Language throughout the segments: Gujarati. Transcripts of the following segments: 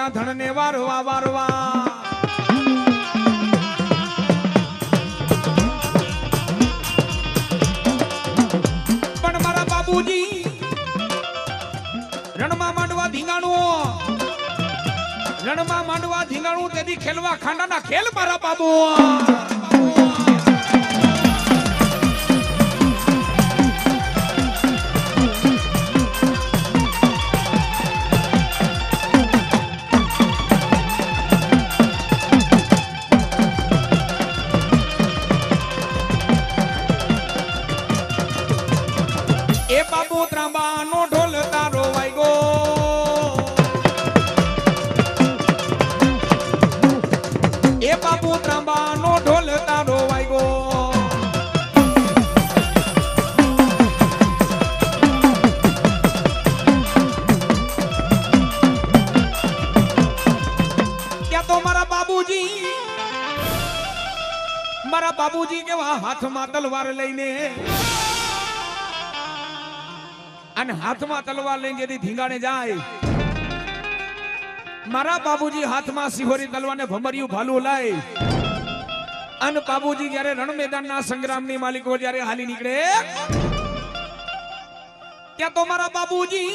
ના ધણ ને વારવા વારવા પણ મારા બાબુજી રણમાં માંડવા ધીંગાણું તેથી ખેલવા ખાંડાના ખેલ મારા બાબુ એ બાબુ ત્રાંબાનો ઢોલ તારો વાગ્યો એ બાબુ ત્રાંબાનો ઢોલ તારો વાગ્યો ક્યાં તો મારા બાબુજી કેવા હાથમાં તલવાર લઈને અને હાથમાં તલવાર લઈને જેથી ધીંગાણે જાય મારા બાબુજી હાથમાં સિહોરી તલવારને ભમરિયું ભાલું લાય અને બાબુજી જ્યારે રણ મેદાનના સંગ્રામની માલિકો જ્યારે હાલી નીકળે ત્યાં તો મારા બાબુજી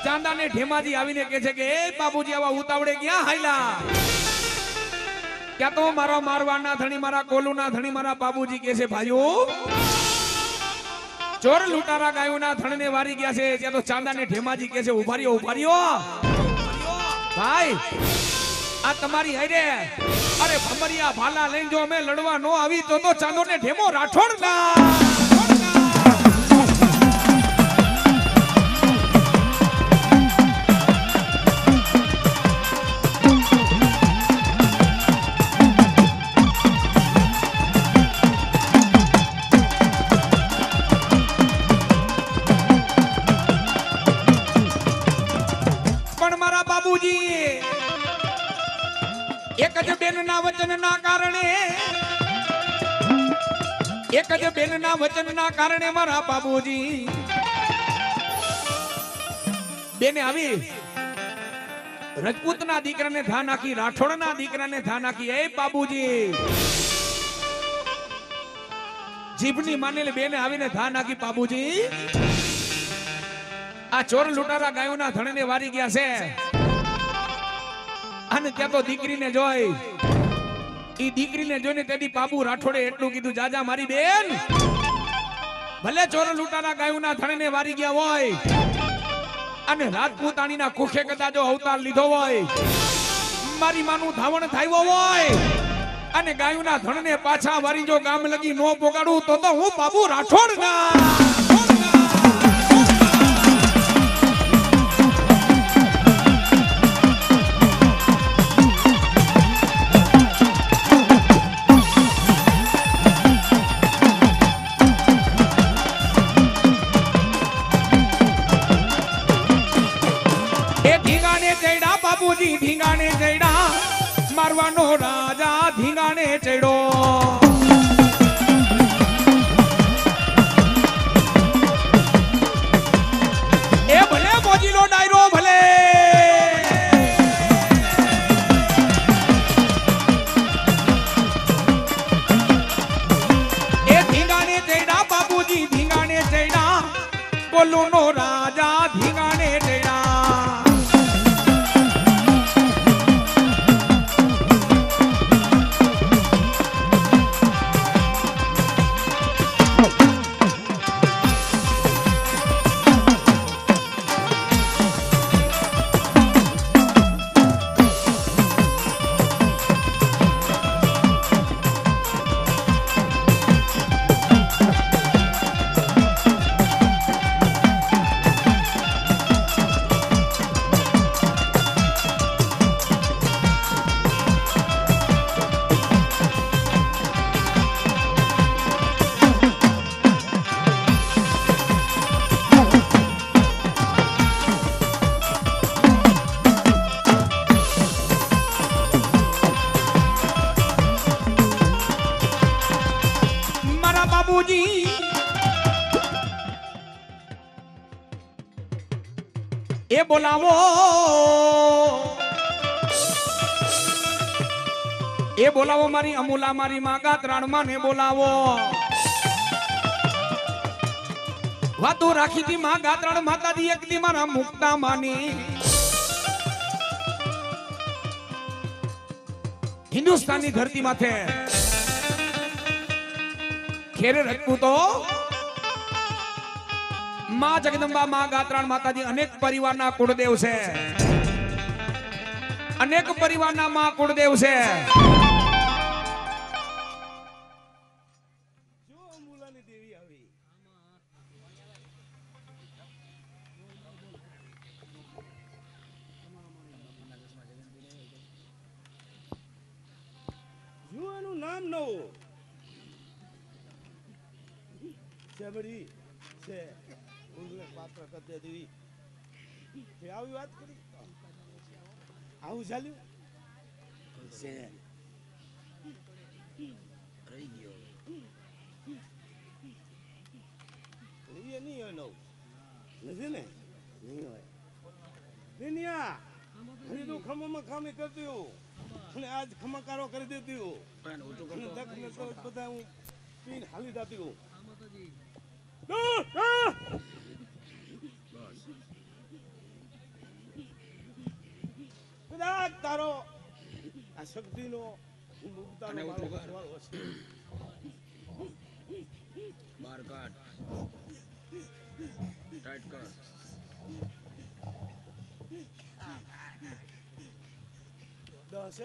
ચાંદાને ઢેમાજી આવીને કહે છે કે એ બાબુજી આવા ઉતાવળે ક્યાં હાયલા ક્યાં તો મારા મારવાના ધણી મારા કોલુના ધણી મારા બાબુજી કહે છે ભાઈઓ ચોર લૂંટારા ગાયોના ધણને વારી ગયા છે ત્યાં તો ચાંદાને ઢેમાજી કહે છે ઉભા રહ્યો ભાઈ આ તમારી હારે અરે ભમરિયા ભાલા લઈને જો અમે લડવા નો આવી તો ચાંદોને ઢેમો રાઠોડ ના એક જ બેનના વચનના કારણે મારા બાબુજી બેને આવી રજપૂતના દીકરાને ધા નાખી રાઠોડના દીકરાને ધા નાખી એ બાબુજી જીભની માનેલી બેને આવીને ધા નાખી બાબુજી આ ચોર લૂંટારા ગાયોના ધણને વારી ગયા છે અને ત્યાં તો દીકરીને જોઈ ઈ દીકરીને જોઈને તેડી બાબુ રાઠોડે એટલું કીધું જાજા મારી બેન ભલે ચોર લૂંટારા ગાયોના ધણને વારી ગયા હોય અને રાજપૂતાણીના કુખે કદાચ અવતાર લીધો હોય મારી માનું ધાવણ થાયો હોય અને ગાયોના ધણને પાછા વારી જો ગામ લગી નો પોગાડું તો હું બાબુ રાઠોડ ના બાબુજી ધીંગાણે ચડ્યા મારવાનો રાજા ધીંગાણે ચડ્યો એ ભલે મોજીલો ડાયરો ભલે એ ધીંગાણે ચડ્યા બાબુજી ધીંગાણે ચડ્યા બોલુનો રાજા ધીંગાણે ચડ્યા એ બોલાવો મારી અમૂલા મારી માં ગાત્રાણમાં ને બોલાવો વાતો રાખી હતી માં ગાત્રાણ માતાજી એક દી મારા મુક્તા માની હિન્દુસ્તાનની ધરતી માથે ખેરે રજપૂતો માં જગદંબા માં ગાત્રાણ માતાજી અનેક પરિવારના કુળદેવ છે અનેક પરિવારના માં કુળદેવ છે નામ નો સેબડી છે ઉંગલે પાત્ર કરતે દેવી તે આવી વાત કરી આવું ચાલ્યું છે રહી ગયો એ નહીં હોય નવ નથી ને નહીં હોય દુનિયા હરી તું ખમામાં ખામી કરતી હો અને આજ ખમાકારો કરી દેતી હો બધા હું પીને હાલી જતી હો કદાચ તારો આ શક્તિનો મુક્તાનો મારો હશે બાર કાઢ ટાઈટ કર દસ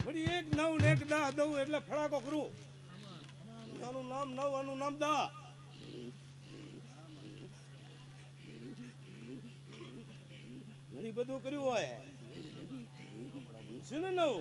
વળી એક નવ ને એક દા દઉં એટલે ફડાકો કરું આનું નામ નવ આનું નામ દા ઘણી બધું કર્યું હોય છે ને નવ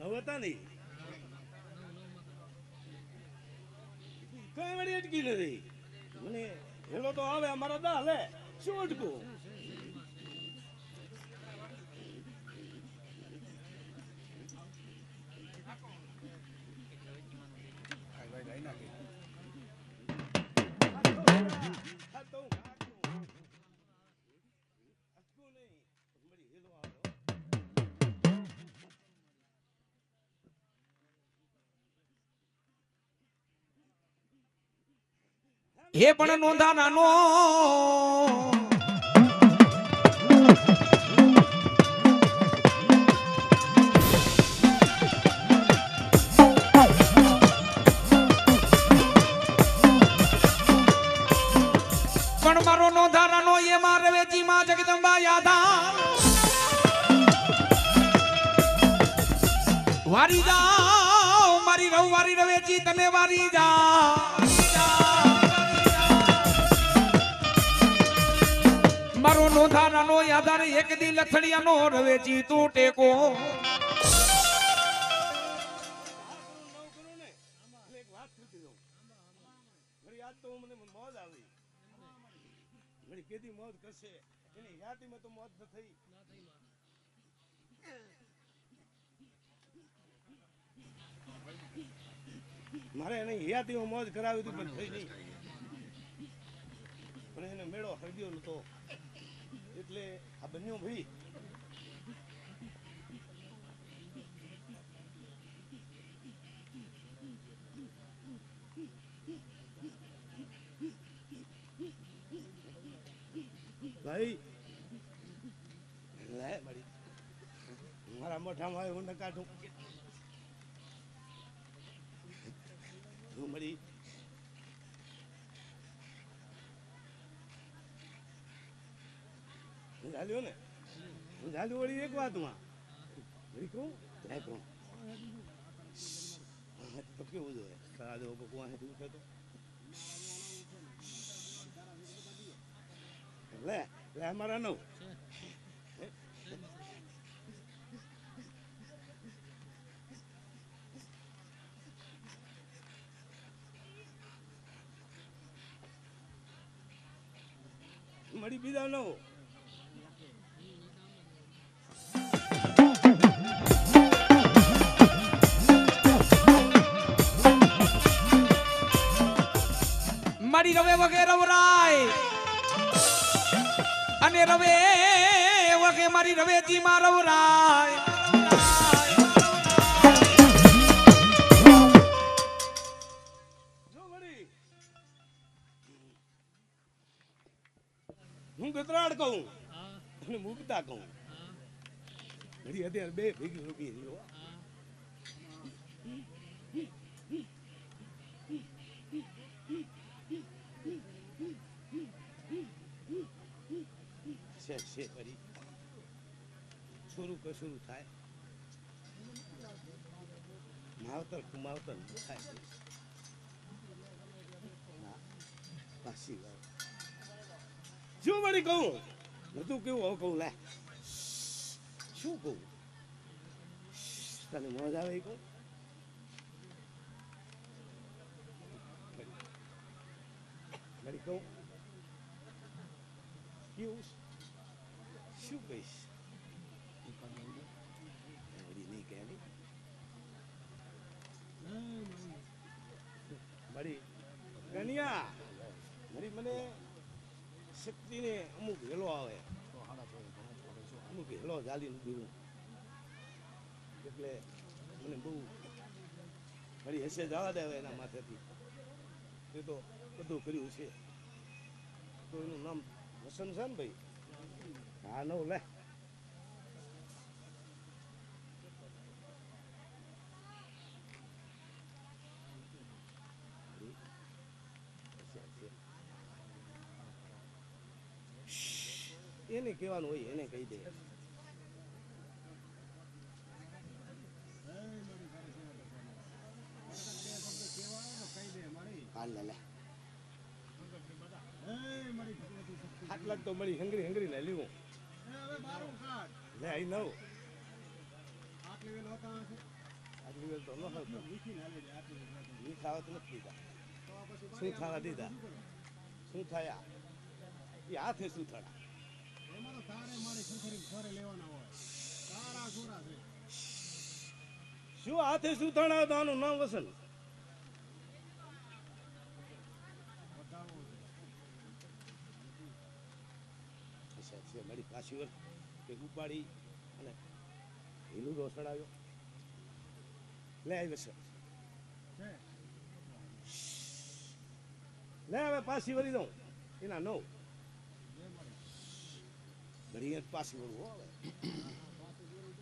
નવતા નહીં કઈ વળી અટકી નથી મને હેલો તો આવે અમારા દા લે શું અટકું હે પણ નોંધા નાનો પણ મારો નોંધારાનો એ મારે વેચી માં જગદંબા યાદા વારી જાઓ મારી રવ વારી રવેચી તમે વારી જા મારો નોંધારાનો યાદાર એક દી લથડિયાનો રવેચી તું ટેકો કેદી મોજ કરશે એની યાદીમાં તો મોજ ન થઈ મારે એને યાદીમાં મોજ કરાવી હતી પણ થઈ નહીં પણ એને મેળો હરગ્યો નતો એટલે આ બન્યું ભાઈ ભાઈ લે મળી મારા મોઢામાં હું ન કાઢું હું મળી ઝાલ્યો ને હું ઝાલ્યું વળી એક વાતમાં મળી કહું તો કેવું જોઈએ સાદો ભગવાન ઉઠે તો લે લે અમારા નવ મારી બીજા નો મારી રવે વગે રવરાય અને રવે વગે મારી રવેજી માં રવરાય જો વળી હું ગતરાડ કહું અને મુકતા કહું ઘડી અત્યારે બે ભેગી રૂકી રહ્યો છે ફરી શરૂ કશું થાય માવતર કુમાવતર થાય પાછી વાત શું વળી કહું નતું કેવું હવે કહું લે શું કહું તને મોજ આવે એ કહું વળી કહું કેવું શું કહીશ નહીં કહે મારી ગણિયા મારી મને શક્તિને અમુક હેલો આવે અમુક હેલો ચાલીને પીવું એટલે મને બહુ મારી હશે જવા દે એના માથેથી એ તો બધું કર્યું છે તો એનું નામ વસંત છે ને ભાઈ હા નવ લે એને કહેવાનું હોય એને કહી દે હાલ લે આટલા તો મળી હંગરી હંગરી ને લીવું લે આઈ નવ આટલી વેલ તો ન હતો ઈ ખાવા તો નથી દીધા શું ખાવા દીધા શું થયા એ હાથે શું થયા શું હાથે શું થણા તો આનું નામ વસન મારી પાછી વાર કે ઉપાડી અને હીલું રો ચડાવ્યો લે આવી સર લે હવે પાછી વળી દઉં એના નવ ઘડી પાછી વળવું હવે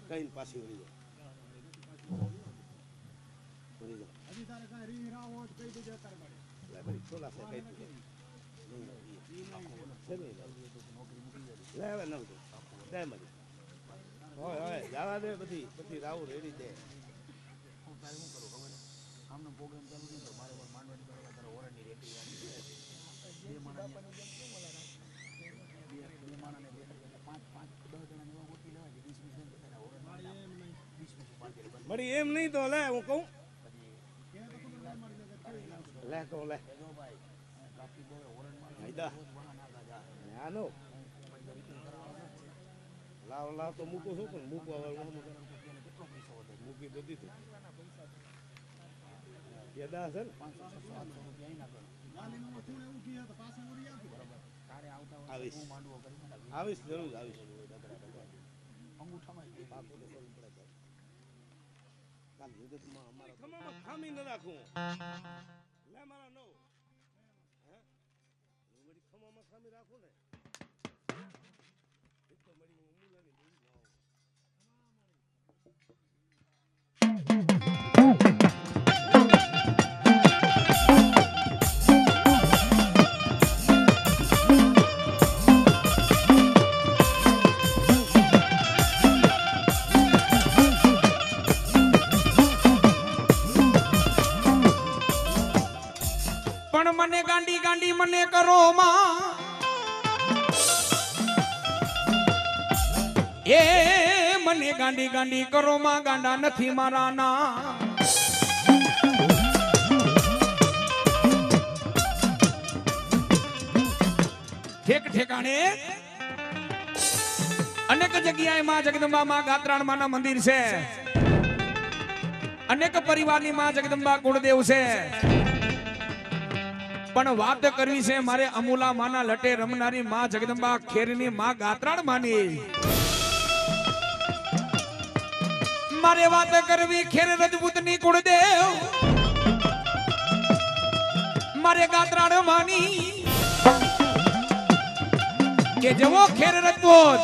કઈ પાછી વળી દઉં વળી દઉં લે બધી છોલા છે કઈ લે હવે નવ દે મળી હોય હોય જવા દે બધી બધી રાવ રેડી દે આમનો પ્રોગ્રામ ચાલુ નહીં તો મારે માંડવાની બરાબર તારે ઓરડની રેડી બે માણસને મળી એમ નહીં તો લે હું કહું લે કહું લે લાવ લાવ તો મૂકું છું પણ મૂકવા મૂકી તો દીધું કેદા હશે ને આવીશ આવીશ જરૂર આવીશ ખામી ન રાખું લે મારા નો ખમામાં ખામી રાખું ને તો મળી મૂલાની પણ મને ગાંડી ગાંડી મને કરો માં એ મને ગાંડી ગાંડી કરો માં ગાંડા નથી મારા ના ઠેક ઠેકા રાણે અનેક જગ્યાએ માં જગદંબા માં ગાત્રાણ માના મંદિર છે, અનેક પરિવારની માં જગદંબા કુળદેવ છે, પણ વાત કરવી છે મારે અમૂલા માના લટે રમનારી માં જગદંબા ખેરની માં ગાત્રાણ માની. મારે વાત કરવી ખેર રજપૂતની કુળદેવ મારે ગાત્રાણ માની કે જેવો ખેર રજપૂત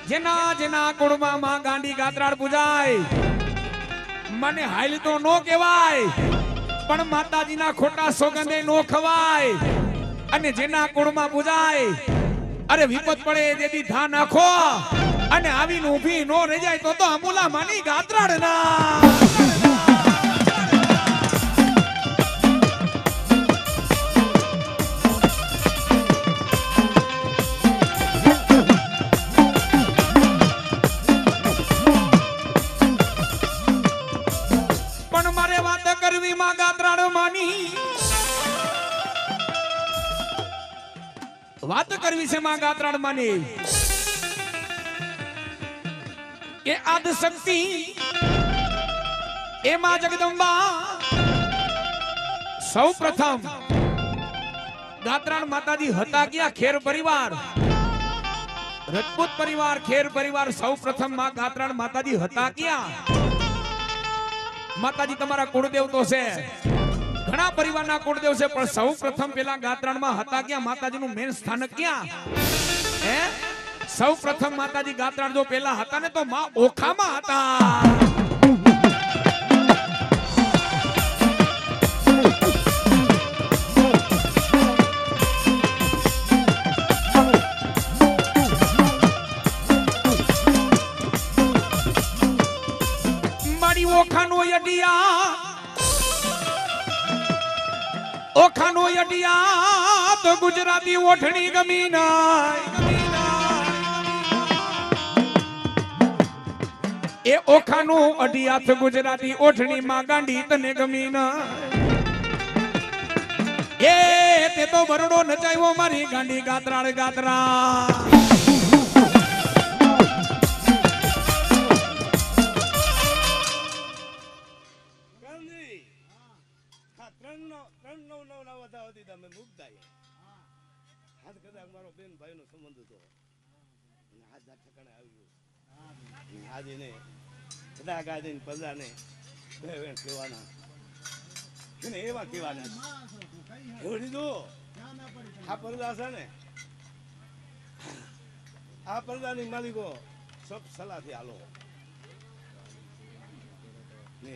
જેના જેના કુળમાં માં ગાંડી ગાત્રાણ પૂજાય મને હાલ તો નો કહેવાય પણ માતાજીના ખોટા સોગંદે નો ખવાય. અને જેના કુળમાં પૂજાય અરે વિપત પડે દેદી ધા નાખો અને આવીને ઊભી નો રહી જાય તો અમૂલા માની ગાત્રાણ ના. પણ મારે વાત કરવી માં ગાત્રાણ માની, વાત કરવી છે માં ગાત્રાણ માની કે આદ શક્તિ એ માં જગદંબા સૌ પ્રથમ ગાત્રાણ માતાજી હતા ક્યાં? ખેર પરિવાર રજપૂત પરિવાર ખેર પરિવાર સૌ પ્રથમ માં ગાત્રાણ માતાજી હતા ક્યાં? માતાજી તમારા કુળદેવ તો છે, ઘણા પરિવારના કુળદેવ છે, પણ સૌ પ્રથમ પેલા ગાત્રાણમાં હતા ક્યાં? માતાજીનું મેન સ્થાનક ક્યાં? હે સૌ પ્રથમ માતાજી ગાત્રાણ જો પેલા હતા ને તો માં ઓખામાં હતા. મારી ઓખાનો યડિયા ઓખાનો યડિયા તો ગુજરાતી ઓઠણી ગમી નાય. એ ઓખાનું અઢિયાથ ગુજરાતી ઓઠણી માં ગાંડી તને ગમી ના. એ તે તો બરડો નચાવ્યો મારી ગાંડી ગાત્રાળ ગાત્રા. બેન ભાઈ નો સંબંધ હતો આજ આ ઠકાણે આવ્યું. આજે ને કદાચ આજે પ્રજાને બે વેણ કહેવાના એને એવા કહેવાના એવું લીધું. આ પરદા છે ને આ પરદાની માલિકો સબ સલાહથી હાલો ને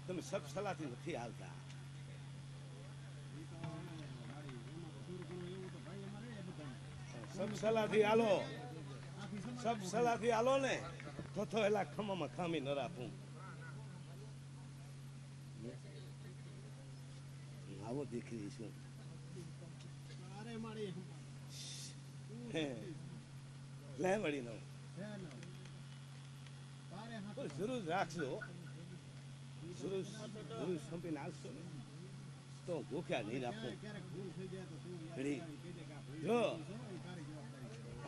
તમે સબ સલાહથી નથી હાલતા. સબ સલાહથી હાલો, સબ સલાહથી હાલો ને તો એલા ખમામાં ખામી ન રાખું. આવો દીકરી છું લે મળી નો જરૂર રાખજો, જરૂર સંપીને આવશો ને તો ભૂખ્યા નહીં રાખું. જો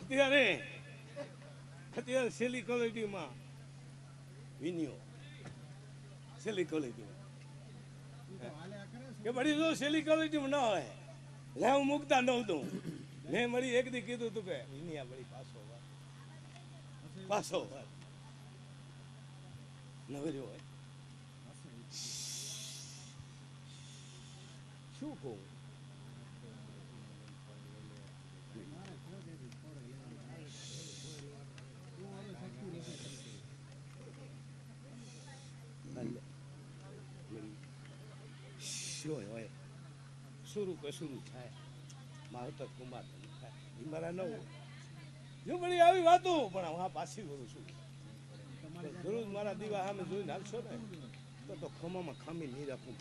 અત્યારે છેલ્લી ક્વોલિટીમાં વિનિયો છેલ્લી ક્વોલિટીમાં કે બધી જો છેલ્લી ક્વોલિટીમાં ના હોય લે હું મૂકતા ન દઉં. મેં મળી એક દી કીધું તું કે વિનિયા બળી પાછો નવર્યો હોય શું કહું. શુરુ કે શુરુ થાય મારો તો કુમાર થાય મારા ન જો બધી આવી વાતો પણ હું પાછી કરું છું. જરૂર મારા દીવા સામે જોઈને હાલશો ને તો ખમામાં ખામી નહીં રાખું.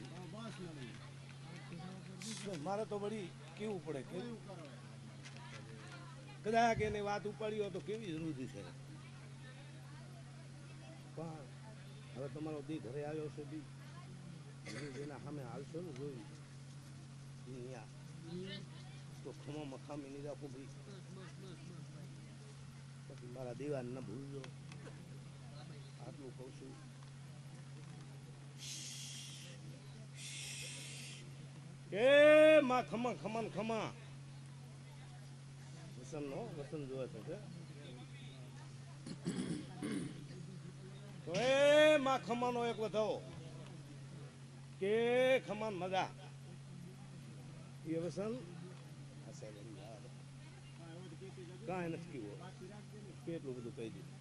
મારે તો બધી કેવું પડે કે કદાચ એને વાત ઉપાડી હોય તો કેવી જરૂરી છે. પણ હવે તમારો દી ઘરે આવ્યો છે દી એના સામે હાલશો ને જોઈ તો તો ખમામાં ખામી નહીં રાખો ભાઈ, પછી મારા દેવાને ન ભૂલજો, આટલું કહું છું. કે માં ખમા ખમા ને ખમા વસન નો વસન જોવે છે તો એ માં ખમાનો એક વધાવો કે ખમાન મજા એ વસન કાંઈ નથી કીધું, કેટલું બધું કહી દીધું.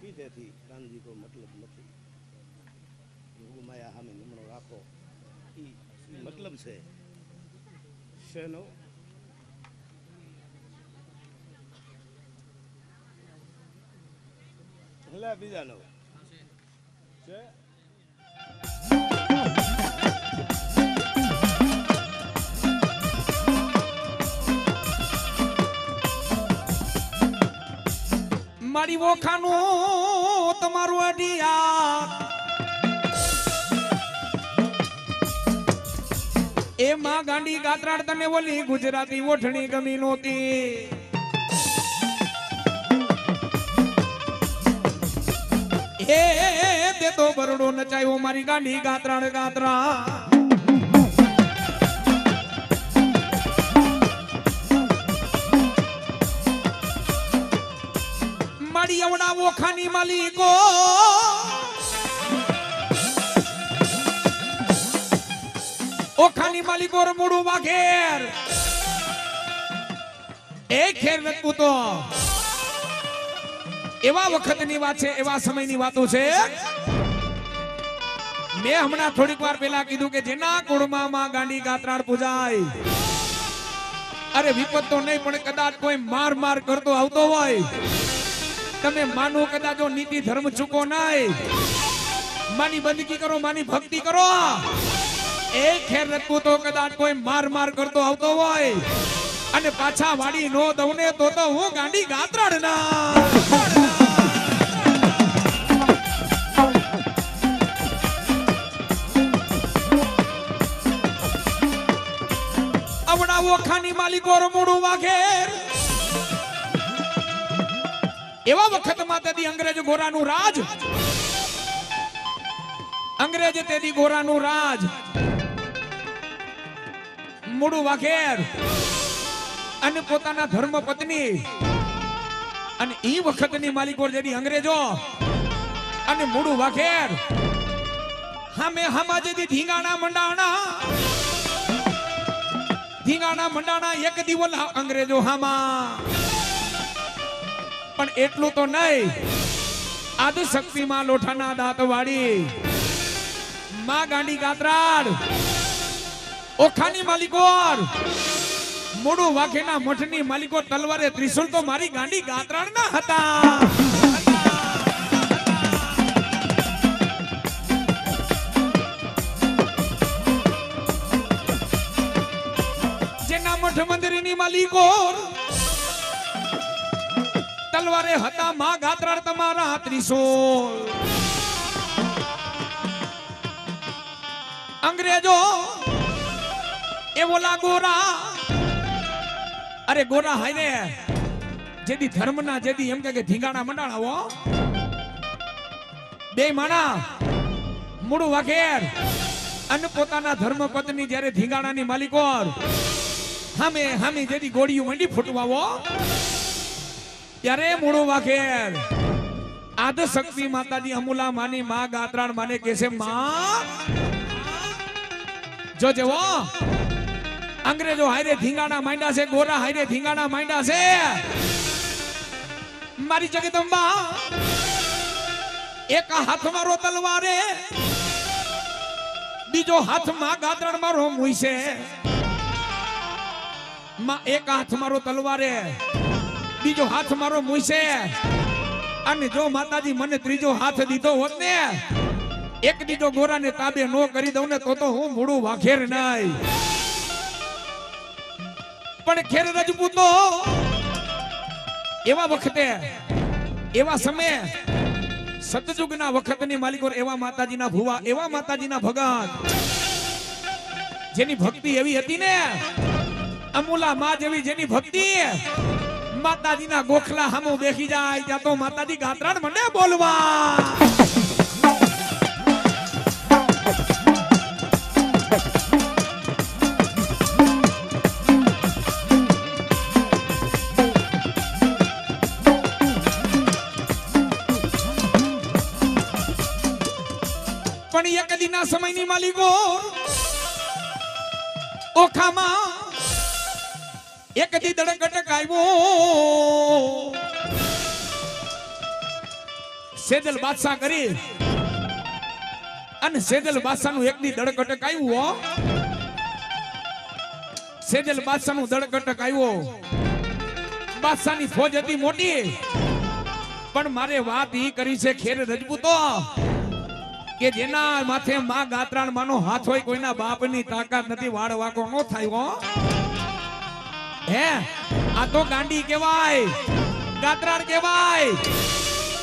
કીધેથી કાનજી કોઈ મતલબ નથી, માયા સામે નમણો રાખો એ મતલબ છે શેનો. એટલે બીજા નો છે મારી વોખાનું તમારું અડિયા એમાં ગાંડી ગાત્રાડ તને બોલી ગુજરાતી ઓઠણી ગમી નહોતી. એ તે તો બરડો નચાયો મારી ગાંડી ગાત્રાડ ગાત્રા. મારી અવડા વોખાની માલિકો ઓખાની માલિકો રમુડું વાઘેર એ ખેર નતું તો એવા વખતની વાત છે, એવા સમયની વાતો છે. મેં હમણાં થોડીક વાર પહેલા કીધું કે જેના કુળમાં માં ગાંડી ગાત્રાડ પૂજાય, અરે વિપત તો નહીં પણ કદાચ કોઈ માર માર કરતો આવતો હોય, તમે માનો કદાચ જો નીતિ ધર્મ ચૂકો નહીં, માની બંદગી કરો, માની ભક્તિ કરો, એ ખેર રખવું તો કદાચ કોઈ માર માર કરતો આવતો હોય અને પાછા વાડી નો દઉં ને તો હું ગાંડી ગાત્રાડ ના. અવડા વોખાની માલિકો રમુડું વાઘેર એવા વખતમાં તેથી અંગ્રેજ ગોરાનું રાજ, અંગ્રેજ તેથી ગોરાનું રાજ મુડું વાઘેર અને પોતાના ધર્મ પત્ની અને ઈ વખતની માલિકો જેની અંગ્રેજો અને મુડું વાઘેર હામે હામા જેથી ધીંગાણા મંડાણા એક દિવસ અંગ્રેજો હામા. પણ એટલું તો નહીં, આદ શક્તિમાં લોઠાના દાંત વાળી માં ગાંડી ગાત્રાડ ઓખાની માલિકો મોડું વાઘેના મઠની માલિકો તલવારે ત્રિશુલ તો મારી ગાંડી ગાત્રાડ ના હતા. જેના મઠ મંદિરની માલિકો તલવારે હતા માં ગાત્રાડ તમારા ત્રિશુલ. અંગ્રેજો એ બોલા ગોરા, અરે ગોરા હાય ને જેદી ધર્મના જેદી એમ કે ધીંગાણા મંડાણા હો બે માણા મુડું વાઘેર અને પોતાના ધર્મ પત્ની જ્યારે ધીંગાણાની માલિકો હામે હામે જેદી ગોળીઓ મંડી ફૂટવાવો ત્યારે મુડું વાઘેર આદ શક્તિ માતાજી અમુલા માની માં ગાત્રાણ માને કે છે માં જો જેવો અંગ્રેજો હાયરે ધીંગાણા માંડ્યા છે, ગોરા હાયરે ધીંગાણા માંડ્યા છે. મારી જગદંબા એક હાથ મારો તલવારે, બીજો હાથ માં ગાત્રાણ મારો મુઈસે. માં એક હાથ મારો તલવારે, બીજો હાથ મારો મુઈસે. અને જો માતાજી મને ત્રીજો હાથ દીધો હોત ને, એક દીધો ગોરાને તાબે નો કરી દઉં ને તો હું મૂળું વાઘેર નહીં. પણ ખેર રજપૂતો એવા વખતે એવા સમયે સતયુગના વખતની માલિકો એવા માતાજીના ભુવા, એવા માતાજીના ભગત જેની ભક્તિ એવી હતી ને, અમૂલા માં જેવી જેની ભક્તિ, માતાજીના ગોખલા હામું બેસી જાય ત્યાં તો માતાજી ગાત્રાણ મને બોલવા. પણ એક દીના સમયની માલિકો ઓખામાં એક દી દડકટક આવ્યો. સેજલ બાદશાહ કરી અને સેજલ બાદશાહનું એક દી દડકટક આવ્યું. સેજલ બાદશાહનું દડકટક આવ્યો. બાદશાહની ફોજ હતી મોટી, પણ મારે વાત ઈ કરી છે ખેર રજપૂતો કે જેના માથે માં ગાત્રાણ માનો હાથ હોય, કોઈના બાપની તાકાત નથી વાળ વાકો નો થાય. હો હે, આ તો ગાંડી કહેવાય, ગાત્રાણ કહેવાય.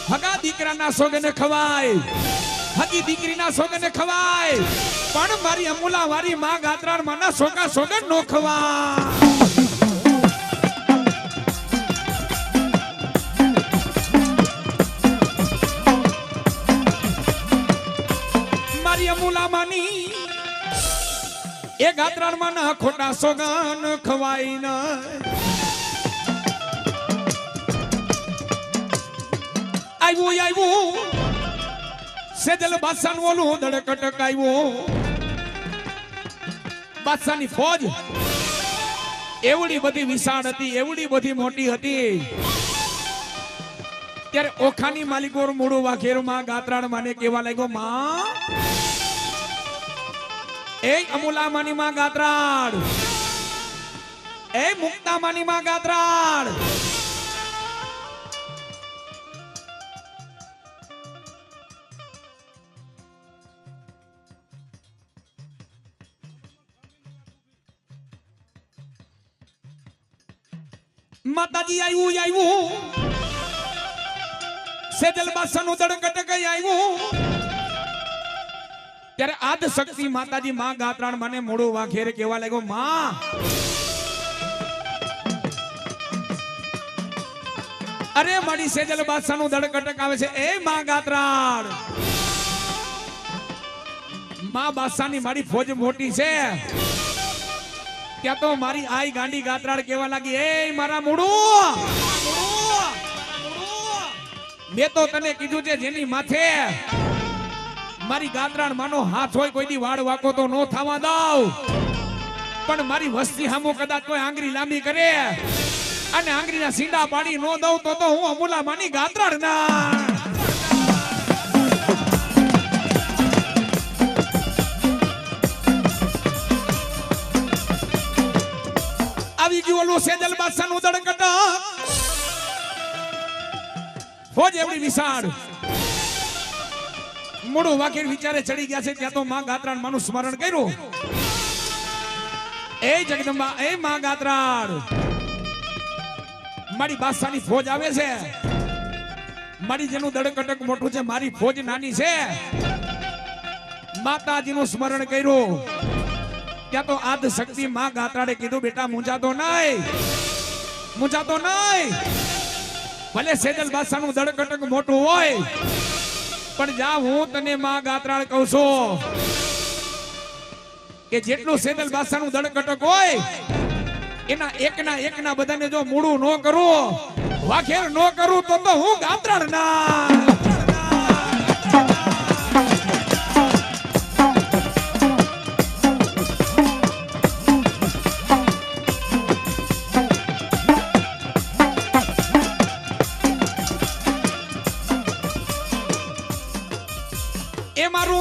હગા દીકરાના સોગને ખવાય, હગી દીકરીના સોગને ખવાય, પણ મારી અમૂલા મારી માં ગાત્રાણ માના સોગા સોગન નો ખવાય. અમૂલામાની એ ગાત્રાણમાં ના ખોટા સોગન ખવાય ન. આવ્યું સેજલ બાદશાહનું ઓલું દડકટક આવ્યું. બાદશાહની ફોજ એવડી બધી વિશાળ હતી, એવડી બધી મોટી હતી. ત્યારે ઓખાની માલિકો મૂળું વાઘેરમાં ગાત્રાણ માને કેવા લાગ્યો, માં એ અમૂલામાની માં ગાત્રાણ, એ મુક્તામાની માં ગાત્રાણ. માતાજી આવ્યું સેજલ બાદશાહનું દડકટક આવ્યું. ત્યારે આદ શક્તિ માતાજી માં ગાત્રાણ મને મોડું વાઘેર કેવા લાગ્યો, માં અરે મારી સેજલ બાદશાહનું દડકટક આવે છે. એ માં ગાત્રાણ, માં બાદશાહની મારી ફોજ મોટી છે, ત્યાં તો મારી આઈ ગાંડી ગાત્રાણ કેવા લાગી, એ મારા મોડું, મેં તો તને કીધું છે જેની માથે મારી ગાત્રાણ માનો હાથ હોય, કોઈ દી વાળ વાકો તો નો થવા દઉં, પણ મારી વસ્તી હામો કદાચ કોઈ આંગળી લાંબી કરે અને આંગળીના સીંડા પાડી નો દઉં તો હું અમૂલા માની ગાત્રાણ ના. આવી ગયું ઓલું સેજલ બાદશાહનું દડકટક. ફોજ એવડી વિશાળ, મોડું વાકેર વિચારે ચડી ગયા છે. ત્યાં તો માં ગાત્રાણ માનું સ્મરણ કર્યું. એ જગદંબા, એ માં ગાત્રાણ, મારી બાદશાહની ફોજ આવે છે, મારી જેનું દડકટક મોટું છે, મારી ફોજ નાની છે. માતાજીનું સ્મરણ કર્યું. ત્યાં તો આદ શક્તિ માં ગાત્રાણે કીધું, બેટા મૂંઝાતો નહીં, મૂંઝાતો નહીં. ભલે સેજલ બાદશાહનું દડકટક મોટું હોય, પણ જા હું તને માં ગાત્રાણ કહું છું કે જેટલું સેજલ બાદશાહનું દડકટક હોય એના એકના બધાને જો મૂળું ન કરું, વાઘેર ન કરું તો હું ગાત્રાણ ના.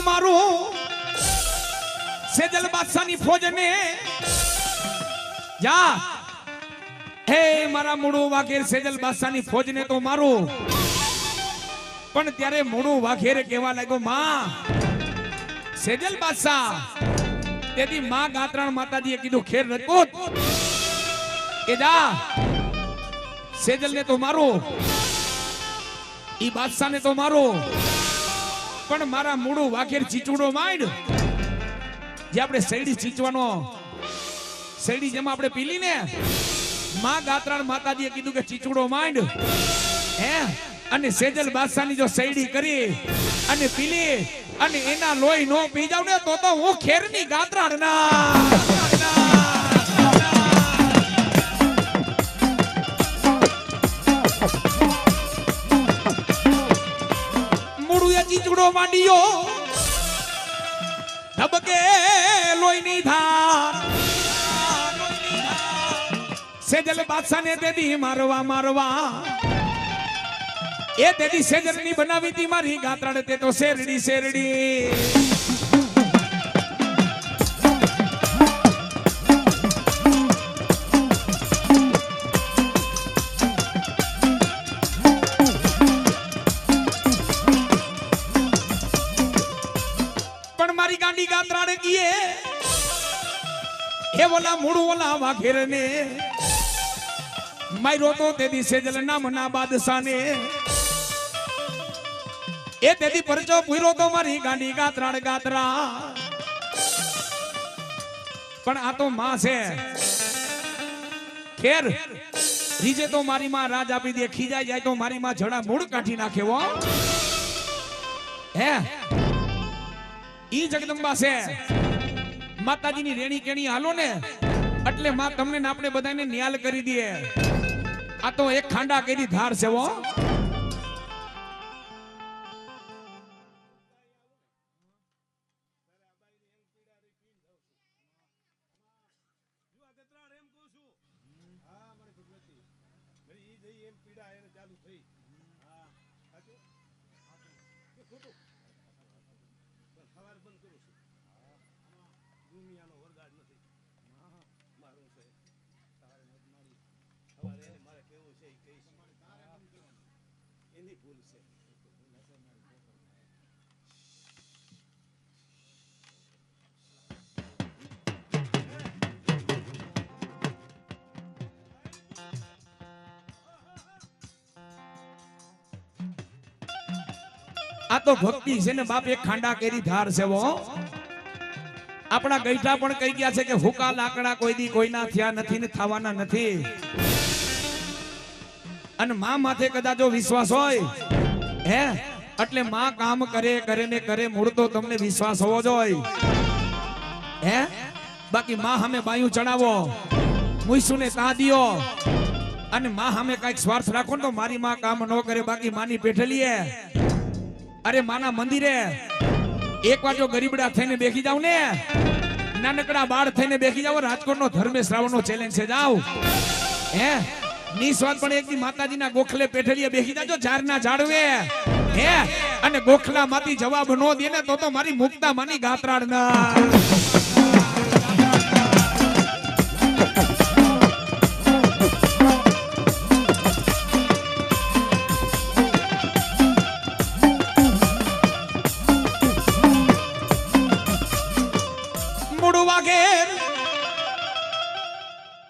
મારું સેજલ બાદશાહની ફોજને જા, હે મારા મૂળું વાઘેર સેજલ બાદશાહની ફોજને તો મારું. પણ ત્યારે મૂળું વાઘેર કહેવા લાગ્યો, માં સેજલ બાદશાહ. તેથી માં ગાત્રાણ માતાજીએ કીધું, ખેર રજપૂત કે જા સેજલને તો મારું, ઈ બાદશાહને તો મારું, પણ મારા મૂળું વાઘેર ચીચુડો માંડ જે આપણે શેરડી ચીચવાનો શેરડી જેમાં આપણે પીલી ને માં ગાત્રાણ માતાજીએ કીધું કે ચીચુડો માંડ હે અને સેજલ બાદશાહની જો શેરડી કરી અને પીલી અને એના લોહી નો પી જાવ ને તો હું ખેરની ગાત્રાણ ના ચીચુડો માંડ્યો ધબકે લોહીની ધાર સેજલ બાદશાહને દેદી મારવા એ દેદી સેજલની બનાવી હતી મારી ગાત્રાણ તે તો શેરડી ગાત્રાણ કીએ હે ઓલા મૂળ ઓલા વાઘેર ને માર્યો તો તેદી સેજલ નામના બાદશાહને એ તેદી પરચો પૂર્યો તો મારી ગાંડી ગાત્રાણ ગાત્રા પણ આ તો માં છે ખેર રીજે તો મારી માં રાજ આપી દે ખીજાઈ જાય તો મારી માં જડા મૂળ કાઢી નાખે હો હે ઈ જગદંબા છે માતાજીની રેણી કેણી હાલો ને એટલે માં તમને ને આપણે બધાને ન્યાલ કરી દે આ તો એક ખાંડા કરી ધાર છે વો આ તો ભક્તિ છે ને બાપ એક ખાંડા કેરી ધાર છે વો આપણા ગઈઠા પણ કહી ગયા છે કે હુકા લાકડા કોઈ દી કોઈના થયા નથી ને થવાના નથી અને માં માથે કદાચ જો વિશ્વાસ હોય હે એટલે માં કામ કરે ને કરે મૂળ તો તમને વિશ્વાસ હોવો જોઈએ હે બાકી માં સામે બાયું ચડાવો મુઈસુને તા દિયો અને માં સામે કઈક સ્વાર્થ રાખો ને તો મારી માં કામ ન કરે બાકી માની પેઠેલી અરે માના મંદિરે એક વાર જો ગરીબડા થઈને બેસી જાવ ને નાનકડા બાળ થઈને બેસી જાવ રાજકોટ નો ધર્મેશ રાવણ નો ચેલેન્જ છે જાવ હે નિસ્વાર્થ પણ એકદી માતાજીના ગોખલે પેઠેલીએ બેસી જાજો ઝાડના ઝાડવે હે અને ગોખલા માંથી જવાબ નો દે ને તો મારી મુક્તા માની ગાત્રાળ ના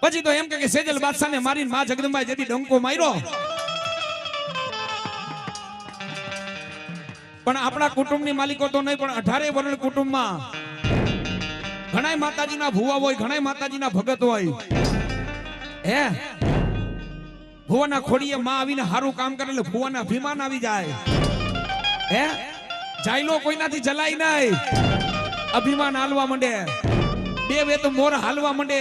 પછી તો એમ કે સેજલ બાદશાહ ને મારીને માં જગદંબાએ જેથી ડંકો માર્યો પણ આપણા કુટુંબની માલિકો તો નહીં પણ 18 વર્ણ કુટુંબમાં ઘણાય માતાજીના ભુવા હોય ઘણાય માતાજીના ભગત હોય હે ભુવાના ખોડીએ માં આવીને સારું કામ કરે એટલે ભુવાના અભિમાન આવી જાય હે જાયલો કોઈનાથી જલાય નહીં અભિમાન હાલવા માંડે બે વે તો મોર હાલવા માંડે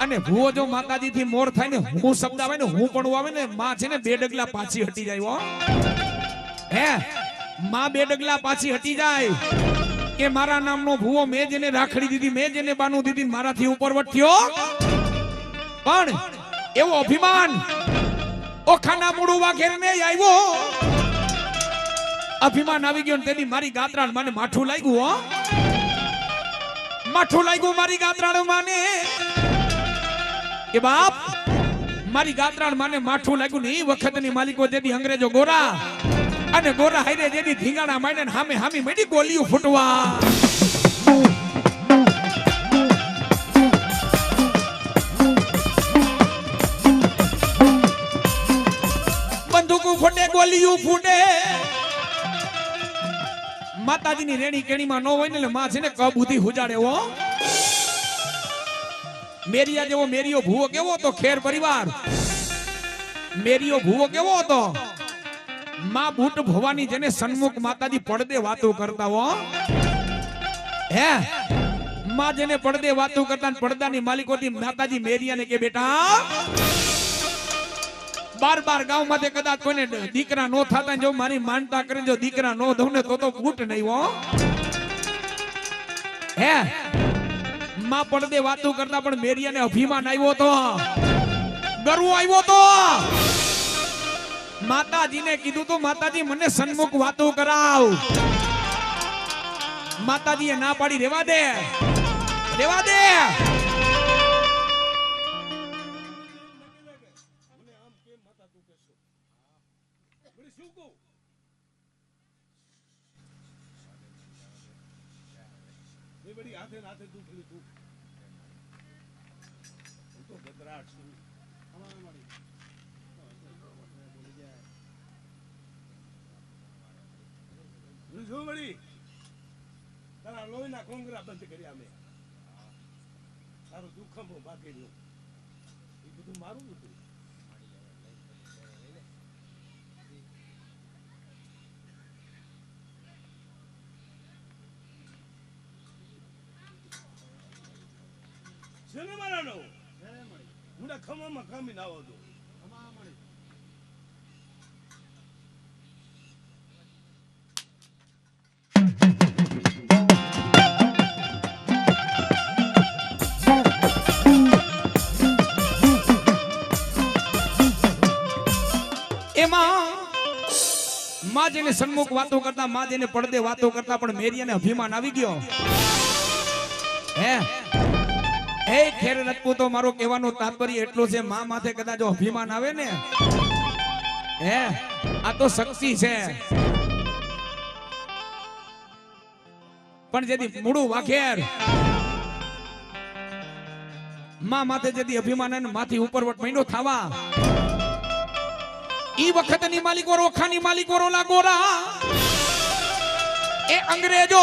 અને ભુવો જો માતાજી થી મોર થાય ને હું શબ્દ આવે ને હું પણ આવે ને માં છે ને 2 ડગલા પાછી હટી જાય હો હે માં 2 ડગલા પાછી હટી જાય કે મારા નામનો ભુવો મેં જેને રાખડી દીધી મેં જેને બાનું દીધી મારાથી ઉપર વટ્યો પણ એવો અભિમાન ઓખાના મૂળું વાઘેર ને આવ્યો અભિમાન આવી ગયો ને તેની મારી ગાત્રાણ માને માઠું લાગ્યું હો માઠું લાગ્યું મારી ગાત્રાણ માને કે બાપ મારી ગાત્રાણ માને માઠું લાગ્યું ને એ વખતની માલિકો જેથી અંગ્રેજો ગોરા અને ગોરા હાઈરે જેથી ધીંગાણા માંડે હામે હામી મેડી ગોલીઓ ફૂટવા બંદૂકો ફૂટે ગોલીઓ ફૂટે માતાજીની રેણી કેણીમાં ન હોય ને એટલે માં છે ને કબૂતી હુજાડે હો. મેરિયા જેવો મેરિયો ભૂવો કેવો હતો? ખેર પરિવાર મેરિયો ભૂવો કેવો હતો? માં બૂટ ભવાની જેને સન્મુખ માતાજી પડદે વાતો કરતા હો. હે માં જેને પડદે વાતો કરતા પડદાની માલિકોથી માતાજી મેરિયાને કે બેટા બાર ગામ માંથી કદાચ કોઈને દીકરા નો થતા જો મારી માનતા કરે જો દીકરા નો દઉં ને તો બૂટ નહીં હો. હે માં પડદે વાતો કરતા પણ મેરિયાને અભિમાન આવ્યો તો, ગર્વ આવ્યો તો. માતાજીને કીધું તો માતાજી મને સન્મુખ વાતો કરાવ. માતાજીએ ના પાડી રેવા દે, રેવા દે. તારા લોહીના કોંગરા બંધ કર્યા મેં. તારું દુઃખમ બાકી એ બધું મારું હતું. છે ને મારા નો હું ખમામાં ખામી ના આવો દો. માં જેને સન્મુખ વાતો કરતા, માં જેને પડદે વાતો કરતા પણ મેરિયાને અભિમાન આવી ગયો. હે ખેર રજપૂતો, મારો કહેવાનો તાત્પર્ય એટલો છે, માં માથે કદાચ જો અભિમાન આવે ને, હે આ તો શક્તિ છે. પણ જેથી મૂળું વાઘેર માં માથે જેથી અભિમાન અને માથી ઉપરવટ મહિનો થાવા, ઈ વખતની માલિકો રોખાની માલિકો રોલા ગોરા એ અંગ્રેજો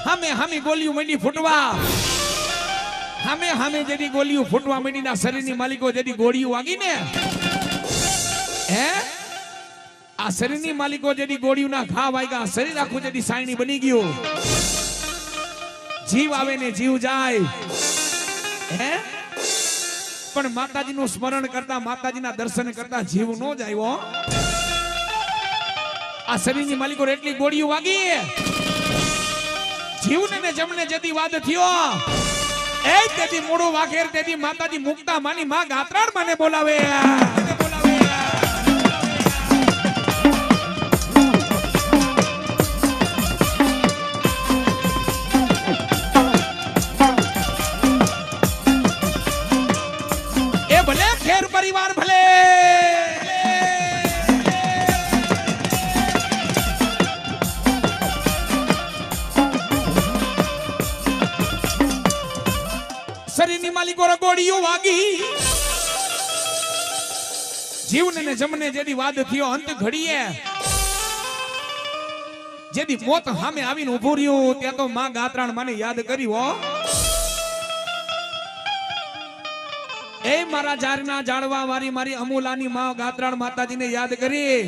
હમે ગોલીઓ મંડી ફૂટવા. હમે જેથી ગોલીઓ ફૂટવા મંડીના શરીરની માલિકો જેથી ગોળીઓ વાગી ને, હે આ શરીરની માલિકો જેથી ગોળીઓના ઘા વાગ્યા, શરીર આખું જેથી સાયણી બની ગયું. જીવ આવે ને જીવ જાય. હે પણ માતાજીનું સ્મરણ કરતા, માતાજીના દર્શન કરતા જીવ નો જાય. આ શરીરની માલિકો એટલી ગોળીઓ વાગી, જીવને ને જમને જેથી વાદ થયો, એ તેથી મોડું વાઘેર તેથી માતાજી મુક્તા માની માં ગાત્રાણ મને બોલાવે. ભલે ખેર પરિવાર ભલે શરીરની માલિકો ગોળીઓ વાગી, જીવને ને જમને જેથી વાદ થયો, અંત ઘડીએ જેથી મોત સામે આવીને ઉભું રહ્યું, ત્યાં તો માં ગાત્રાણ માને યાદ કરી. હો એ મારા ઝાડના ઝાડવા વારી મારી અમૂલાની માં ગાત્રાણ માતાજીને યાદ કરી.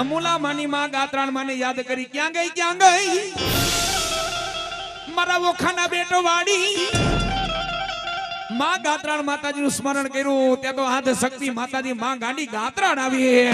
અમૂલા માની માં ગાત્રાણ માને યાદ કરી. ક્યાં ગઈ, ક્યાં ગઈ મારા વોખાના બેટો વાડી? માં ગાત્રાણ માતાજીનું સ્મરણ કર્યું, ત્યાં તો આદ શક્તિ માતાજી માં ગાંડી ગાત્રાણ આવી.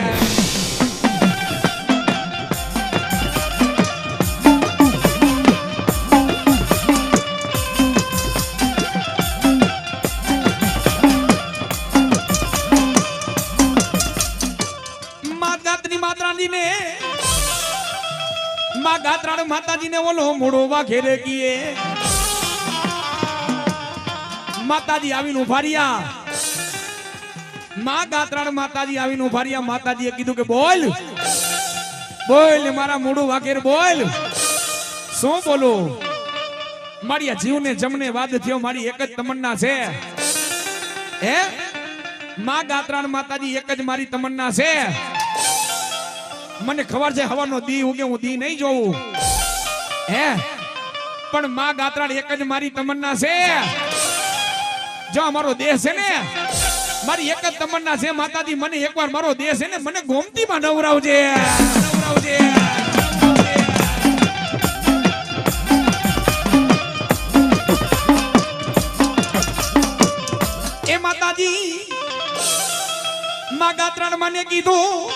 માં ગાત્રાણ માતાજીને ઓલો મોડો વાઘેરે કીએ. માતાજી આવીને ઉભા રહ્યા. માં ગાત્રાણ માતાજી આવીને ઉભા રહ્યા. માતાજીએ કીધું કે બોલ બોલ મારા મોડું વાઘેર બોલ. શું બોલો? મારી આ જીવને જમને વાદ થયો, મારી એક જ તમન્ના છે. હે માં ગાત્રાણ માતાજી એક જ મારી તમન્ના છે મને ખબર છે હવાનો દી ઉગે હું દી નહીં જોઉં હે પણ માં ગાત્રાળ એક જ મારી તમન્ના છે જો અમારો દેહ છે ને મારી એક જ તમન્ના છે માતાજી મને એકવાર મારો દેહ છે ને મને ગોમતીમાં નવરાવજે નવરાવજે એ માતાજી માં ગાત્રાળ મને કીધું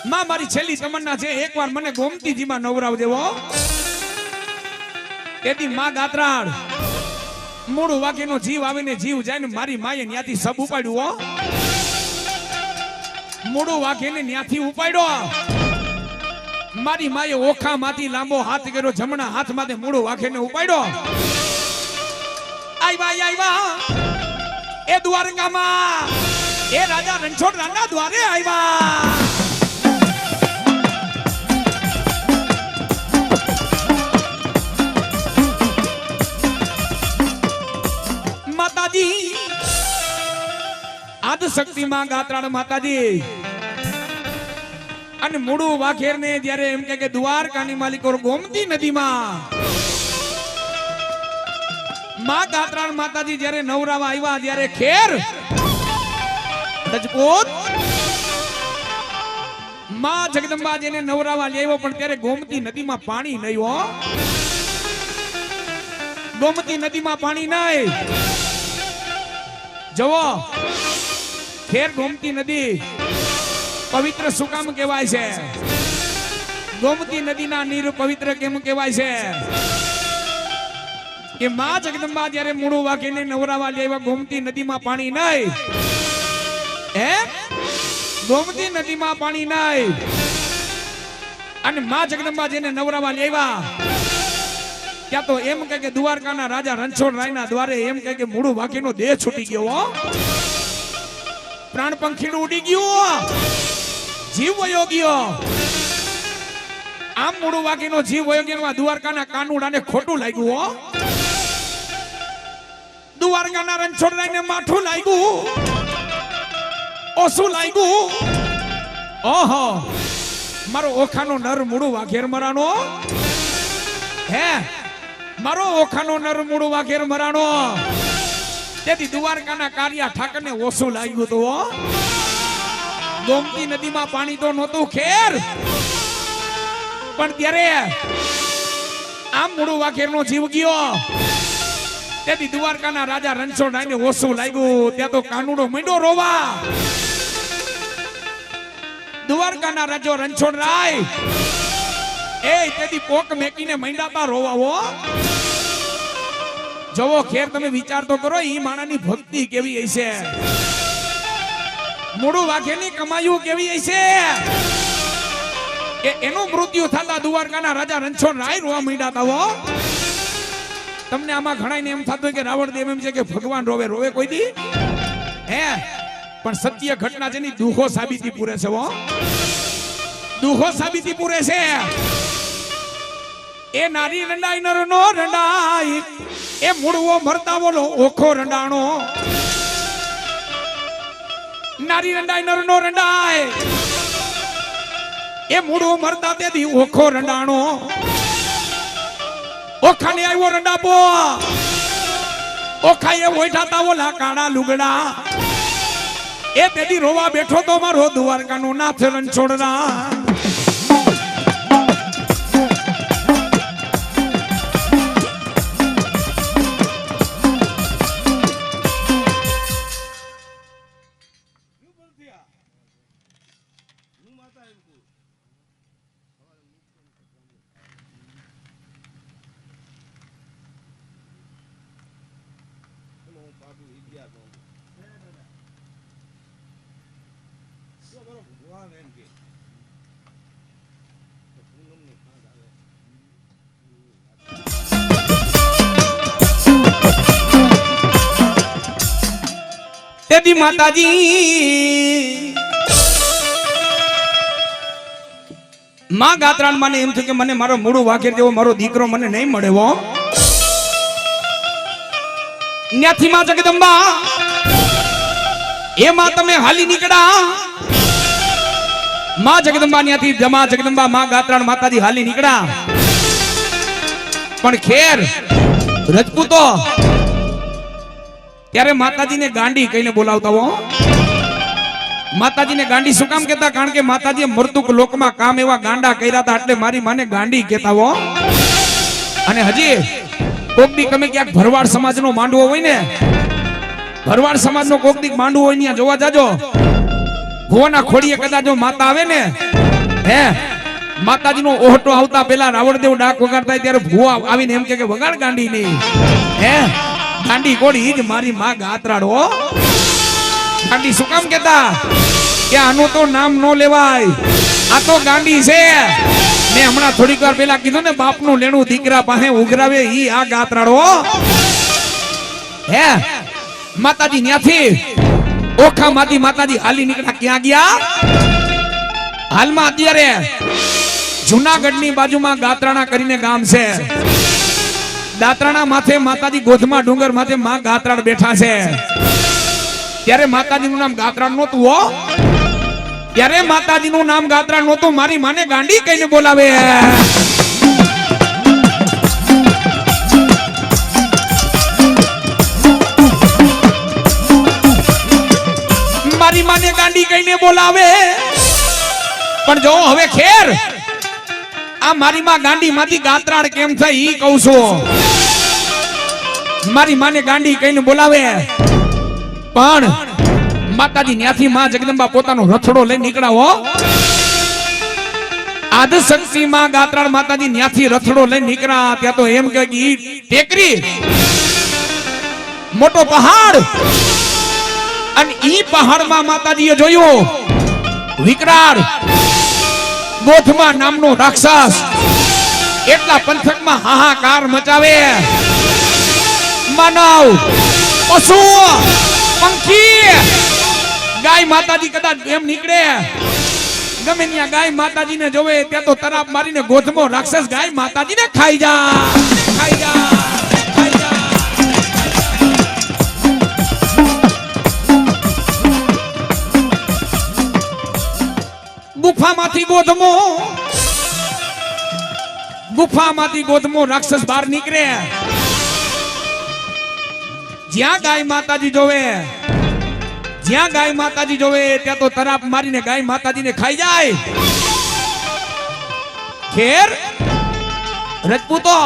માં મારી છેલ્લી તમન્ના છે એકવાર મને ગોમતીજીમાં નવરાવજે હો તેથી માં ગાત્રાળ મૂળ વાક્યનો જીવ આવીને જીવ જાય ને મારી માએ ન્યાથી સબ ઉપાડ્યું હો મૂળ વાક્યને ન્યાથી ઉપાડ્યો મારી માએ ઓખામાંથી લાંબો હાથ કર્યો જમણા હાથમાંથી મૂળ વાક્યને ઉપાડ્યો આવ્યા એ દ્વારકામાં એ રાજા રણછોડરાના દ્વારે આવ્યા માતાજી આદ શક્તિ માં ગાત્રાળ માતાજી અને મૂળું વાઘેર ને જ્યારે એમ કે દ્વારકાની માલિકો ગોમતી નદીમાં માં ગાત્રાળ માતાજી જ્યારે નવરાવા આવ્યા જ્યારે ખેર રજપૂત માં જગદંબા જેને નવરાવા લેવો પણ ત્યારે ગોમતી નદીમાં પાણી નહીં હો ગોમતી નદીમાં પાણી નહીં જવો ખેર ગોમતી નદી પવિત્ર શું કામ કહેવાય છે ગોમતી નદીના નીર પવિત્ર કેમ કહેવાય છે કે માં જગદંબા જ્યારે મૂળું વાઘીને નવરાવા લેવા ગોમતી નદીમાં પાણી નહીં હે ગોમતી નદીમાં પાણી નહીં અને માં જગદંબા જેને નવરાવા લેવા ત્યાં તો એમ કે દ્વારકાના રાજા રણછોડરાયના દ્વારે એમ કે મૂળું વાઘીનો દેહ છૂટી ગયો હો પ્રાણ પંખીનું ઉડી ગયું જીવ વયો ગયો આમ મૂળું વાઘીનો જીવ વયો ગયો દ્વારકાના કાનુડાને ખોટું લાગ્યું હો દ્વારકાના રણછોડરાયને માઠું લાગ્યું ઓછું લાગ્યું ઓહો મારો ઓખાનો નર મૂળું વાઘેર મરાનો હે મારો ઓખાનો નર મૂળું વાઘેર મરાનો તેથી દ્વારકાના કારિયા ઠાકરને ઓછું લાગ્યું તો ગોમતી નદીમાં પાણી તો નહોતું ખેર પણ ત્યારે આમ મૂળું વાઘેરનો જીવ ગયો તેથી દ્વારકાના રાજા રણછોડરાયને ઓછું લાગ્યું ત્યાં તો કાનુડો મંડ્યો રોવા દ્વારકાના રાજો રણછોડરાય એ તેથી પોક મેકીને મંડાતા રોવાવો જવો ખેર તમે વિચાર તો કરો ઈ માણાની ભક્તિ કેવી હશે મૂળું વાઘેની કમાયું કેવી હશે કે એનું મૃત્યુ થતા દ્વારકાના રાજા રણછોડરાય રોવા મંડાતા હો તમને આમાં ઘણાને એમ થતું કે રાવણ દેવ એમ છે કે ભગવાન રોવે રોવે કોઈ દી હે પણ સત્ય ઘટના છે ની દુખો સાબિતી પૂરે છે હો દુખો સાબિતી પૂરે છે એ નારી રંડાઈ નર નો રંડાઈ એ મૂળવો મરતા બોલો ઓખો રંડાણો નારી રંડાઈ નર નો રંડાઈ એ મૂળવો મરતા તેથી ઓખો રંડાણો ઓખાને આવ્યો રંડાપો ઓખાએ ઓઠાતા ઓલા કાળા લુગડા એ તેથી રોવા બેઠો તો મારો દ્વારકાનો નાથ રણછોડરા તેથી માતાજી માં ગાત્રાણ મને એમ થયું કે મને મારો મૂળું વાઘેર જેવો મારો દીકરો મને નહીં મળે હો ન્યાથી માં જગદંબા એમાં તમે હાલી નીકળ્યા માં જગદંબા ત્યાંથી જમા જગદંબા માં ગાત્રાણ માતાજી હાલી નીકળ્યા. પણ ખેર રજપૂતો ત્યારે માતાજીને ગાંડી કહીને બોલાવતા હો. માતાજીને ગાંડી શું કામ કહેતા? કારણ કે માતાજીએ મૃતુક લોકમાં કામ એવા ગાંડા કર્યા હતા, એટલે મારી માને ગાંડી કહેતા હો. અને હજી કોક દી તમે ક્યાંક ભરવાડ સમાજનો માંડવો હોય ને, ભરવાડ સમાજનો કોક દી માંડવો હોય ત્યાં જોવા જાજો. ભુવાના ખોડીએ કદાચ જો માતા આવે ને, હે માતાજીનો ઓહટો આવતા પેલા રાવણદેવ ડાક વગાડતા ત્યારે ભુવા આવીને એમ કે વગાડ ગાંડી ની. હે ગાંડી કોડી ઈ જ મારી માં ગાત્રાડો. ગાંડી શું કામ કેતા? કે આનું તો નામ નો લેવાય, આ તો ગાંડી છે. મેં હમણાં થોડીક વાર પેલા કીધું ને, બાપનું લેણું દીકરા પાસે ઉઘરાવે ઈ આ ગાત્રાડો. હે માતાજી ન્યાથી ઓખા માંથી માતાજી હાલી નીકળ્યા. ક્યાં ગયા? હાલમાં અત્યારે જુનાગઢની બાજુમાં ગાત્રાણા કરીને ગામ છે. દાત્રાણા માથે માતાજી ગોધમાં ડુંગર માથે માં ગાત્રાણ બેઠા છે. ત્યારે માતાજીનું નામ ગાત્રાણ નહોતું હો. ત્યારે માતાજીનું નામ ગાત્રાણ નહોતું. મારી માને ગાંડી કહીને બોલાવે. મારી માને ગાંડી કહીને બોલાવે. પણ જો હવે ખેર આ મારી માં ગાંડી માંથી ગાત્રાણ કેમ થઈ ઈ કહું છું. મારી માને ગાંડી કહીને બોલાવે. પણ માતાજી ત્યાંથી માં જગદંબા પોતાનો રથડો લઈને નીકળ્યા હો. આદ શક્તિ માં ગાત્રાણ માતાજી ત્યાંથી રથડો લઈને નીકળ્યા. ત્યાં તો એમ કે ઈ ટેકરી મોટો પહાડ, અને ઈ પહાડમાં માતાજીએ જોયું વિકરાળ ગોધમા નામનો રાક્ષસ. એટલા પંથકમાં હાહાકાર મચાવે. માનવ, પશુ, પંખી, ગાય માતાજી કદાચ એમ નીકળે, ગમે ત્યાં ગાય માતાજીને જોવે ત્યાં તો તરાપ મારીને ગોધમો રાક્ષસ ગાય માતાજીને ખાઈ જા, ખાઈ જા, ખાઈ જા. ગુફામાંથી ગોધમો રાક્ષસ બહાર નીકળે. જ્યાં ગાય માતાજી જોવે, જ્યાં ગાય માતાજી જોવે ત્યાં તો તરાપ મારીને ગાય માતાજીને ખાઈ જાય. ખેર રજપૂતો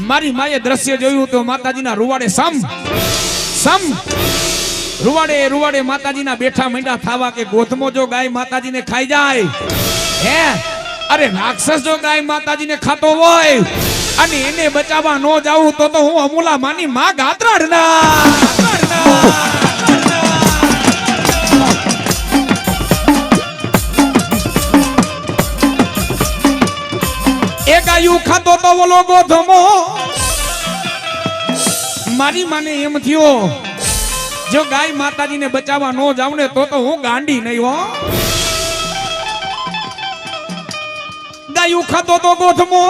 મારી માએ દ્રશ્ય જોયું તો માતાજીના રૂવાડે રૂવાડે માતાજીના બેઠા માંડ્યા થાવા કે ગોધમો જો ગાય માતાજીને ખાઈ જાય, હે અરે રાક્ષસ જો ગાય માતાજીને ખાતો હોય અને એને બચાવવા નો જાવું તો હું અમૂલા માની માં ગાત્રાડ ના. એ ગાયું ખાતો તો ઓલો ગોધમો. મારી માને એમ થયો જો ગાય માતાજીને બચાવવા નો જાવ ને તો હું ગાંડી નહીં હો. ગાયું ખાતો તો ગોધમો.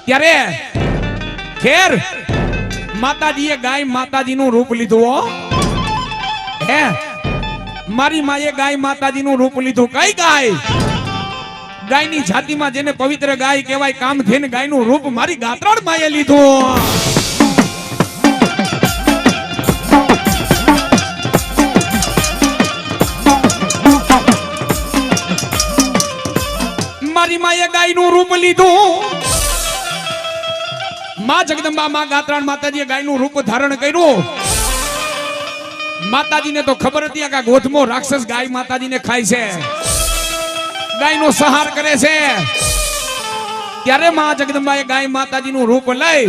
ત્યારે ખેર માતાજીએ ગાય માતાજીનું રૂપ લીધું હો. હે મારી માએ ગાય માતાજીનું રૂપ લીધું. કઈ ગાય? ગાયની જાતિમાં જેને પવિત્ર ગાય કહેવાય, કામધેન ગાયનું રૂપ મારી ગાત્રાણ માએ લીધું. મારી માએ ગાયનું રૂપ લીધું. માં જગદંબા માં ગાત્રાણ માતાજીએ ગાયનું રૂપ ધારણ કર્યું. માતાજીને તો ખબર હતી કે ગોધમો રાક્ષસ ગાય માતાજીને ખાય છે, ગાયનો સહાર કરે છે. ત્યારે માં જગદંબાએ ગાય માતાજીનું રૂપ લઈ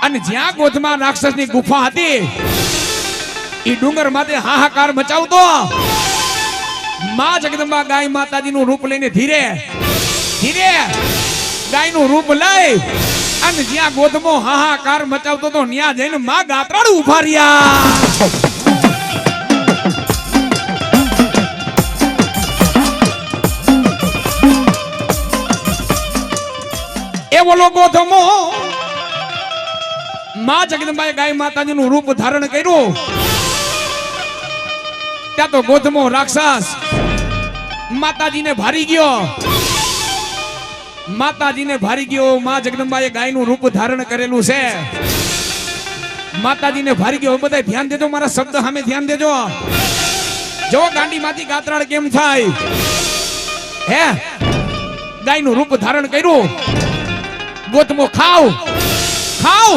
અને જ્યાં ગોધમા રાક્ષસની ગુફા હતી એ ડુંગર માથે હાહાકાર મચાવતો માં જગદંબા ગાય માતાજીનું રૂપ લઈને ધીરે ધીરે ગાયનું રૂપ લઈ અને જ્યાં ગોધમો હાહાકાર મચાવતો તો ત્યાં જઈને માં ગાત્રાડ ઉભા રહ્યા. એ બોલો ગોધમો માં જગદંબાએ ગાય માતાજીનું રૂપ ધારણ કર્યું ત્યાં તો ગોધમો રાક્ષસ માતાજીને ભારી ગયો. માતાજીને ભારી ગયો. માં જગદંબાએ ગાયનું રૂપ ધારણ કરેલું છે. માતાજીને ભારી ગયો. બધા ધ્યાન દેજો, મારા શબ્દ સામે ધ્યાન દેજો. જો ગાંડીમાંથી ગાત્રાળ કેમ થાય. હે ગાયનું રૂપ ધારણ કર્યું. ગોતમો ખાવ ખાવ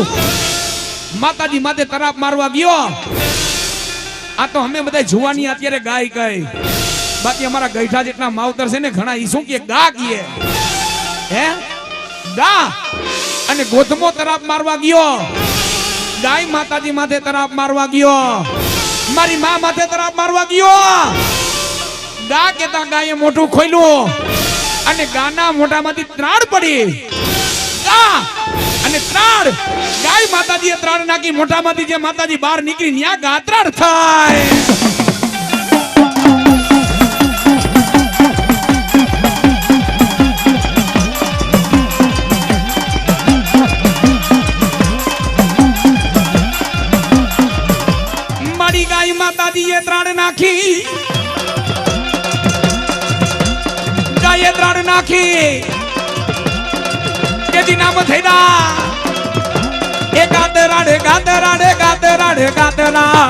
માતાજી માથે તરાપ મારવા ગયો. આ તો અમે બધા જુવાની અત્યારે ગાય કહી, બાકી અમારા ગઈઠા જેટલા માવતર છે ને ઘણા ઈ શું કે ગા કીએ. હે ગા અને ગોતમો તરાપ મારવા ગયો. ગાય માતાજી માથે તરાપ મારવા ગયો. મારી માં માથે તરાપ મારવા ગયો. ગા કેતા ગાયે મોઢું ખોલ્યું અને ગાના મોઢામાંથી ત્રાડ પડી. ગા અને ત્રાડ ગાય માતાજીએ ત્રાડ નાખી મોઢામાંથી. જે માતાજી બહાર નીકળી ન્યા ગાત્રાડ થાય. મારી ગાય માતાજીએ ત્રાડ નાખી. ગાયે ત્રાડ નાખી. કેજી નામ થઈલા એ ગાતરાડે ગાતરાડે ગાતરાડે ગાતરા.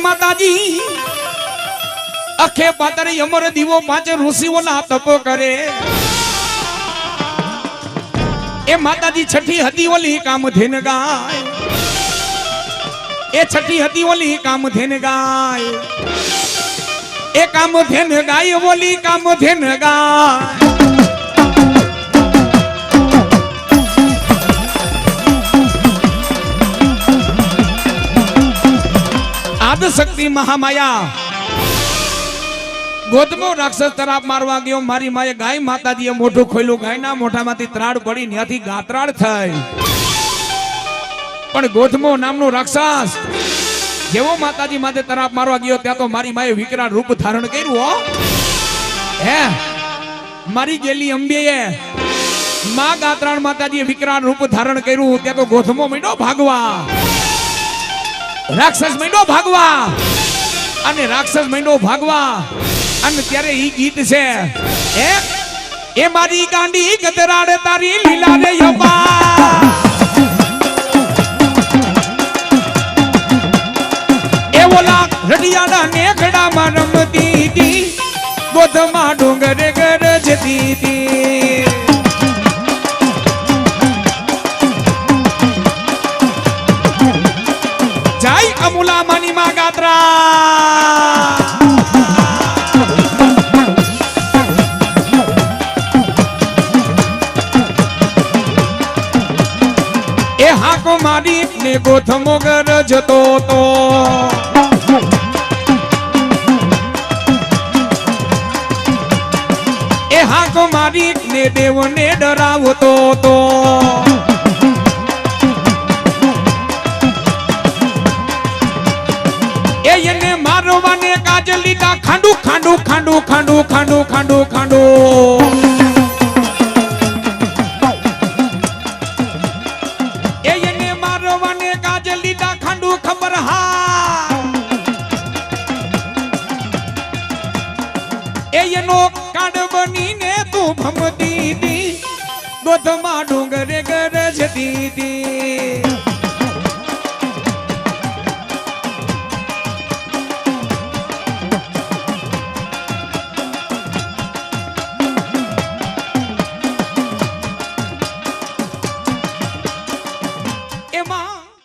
માતાજી અખે પાતરે અમર દીવો પાંચ ઋષિઓના તપ કરે. એ માતાજી છઠ્ઠી હતી ઓલી કામધેન ગાય. એ છઠ્ઠી હતી ઓલી કામધેન ગાય. એ કામધેન ગાય ઓલી કામધેન ગાય. શક્તિ મહામાયા ગોધમો રાક્ષસ તરાપ મારવા ગયો. મારી માએ ગાય માતાજીએ મોઢું ખોલ્યું. ગાયના મોઢામાંથી ત્રાડ પડી ત્યાંથી ગાત્રાળ થઈ. પણ ગોધમો નામનો રાક્ષસ જેવો માતાજી માથે તરાપ મારવા ગયો ત્યાં તો મારી માએ વિકરાળ રૂપ ધારણ કર્યું. હો હે મારી ગેલી અંબેએ માં ગાત્રાળ માતાજીએ વિકરાળ રૂપ ધારણ કર્યું. ત્યાં તો ગોધમો માંડ્યો ભાગવા. રાક્ષસ માંડ્યો ભાગવા અને રાક્ષસ માંડ્યો ભાગવા. અને ત્યારે ઈ ગીત છે એ મારી ગાંડી ગદરાડે તારી લીલા રે યમા. એ ઓલા રડિયાડા ને ઘડામાં રમતી હતી. ગોધમાં ડુંગરે ગરજતી હતી. જાય અમુલા માની માં ગાત્રા. એ હાકો મારી ને ગોધમો ગરજતો તો. એ હાકો મારી ને દેવને ડરાવતો તો. એને મારવાને કાજ લીધા. ખાંડુ ખાંડુ ખાંડુ ખાંડુ ખાંડુ ખાંડુ ખાંડુ. એને મારવાને કાજ લીધા. ખાંડુ ખબર હા. એનો કાડ બનીને તું ભમતી હતી. ગોધમાં ડુંગરે ગરજતી હતી.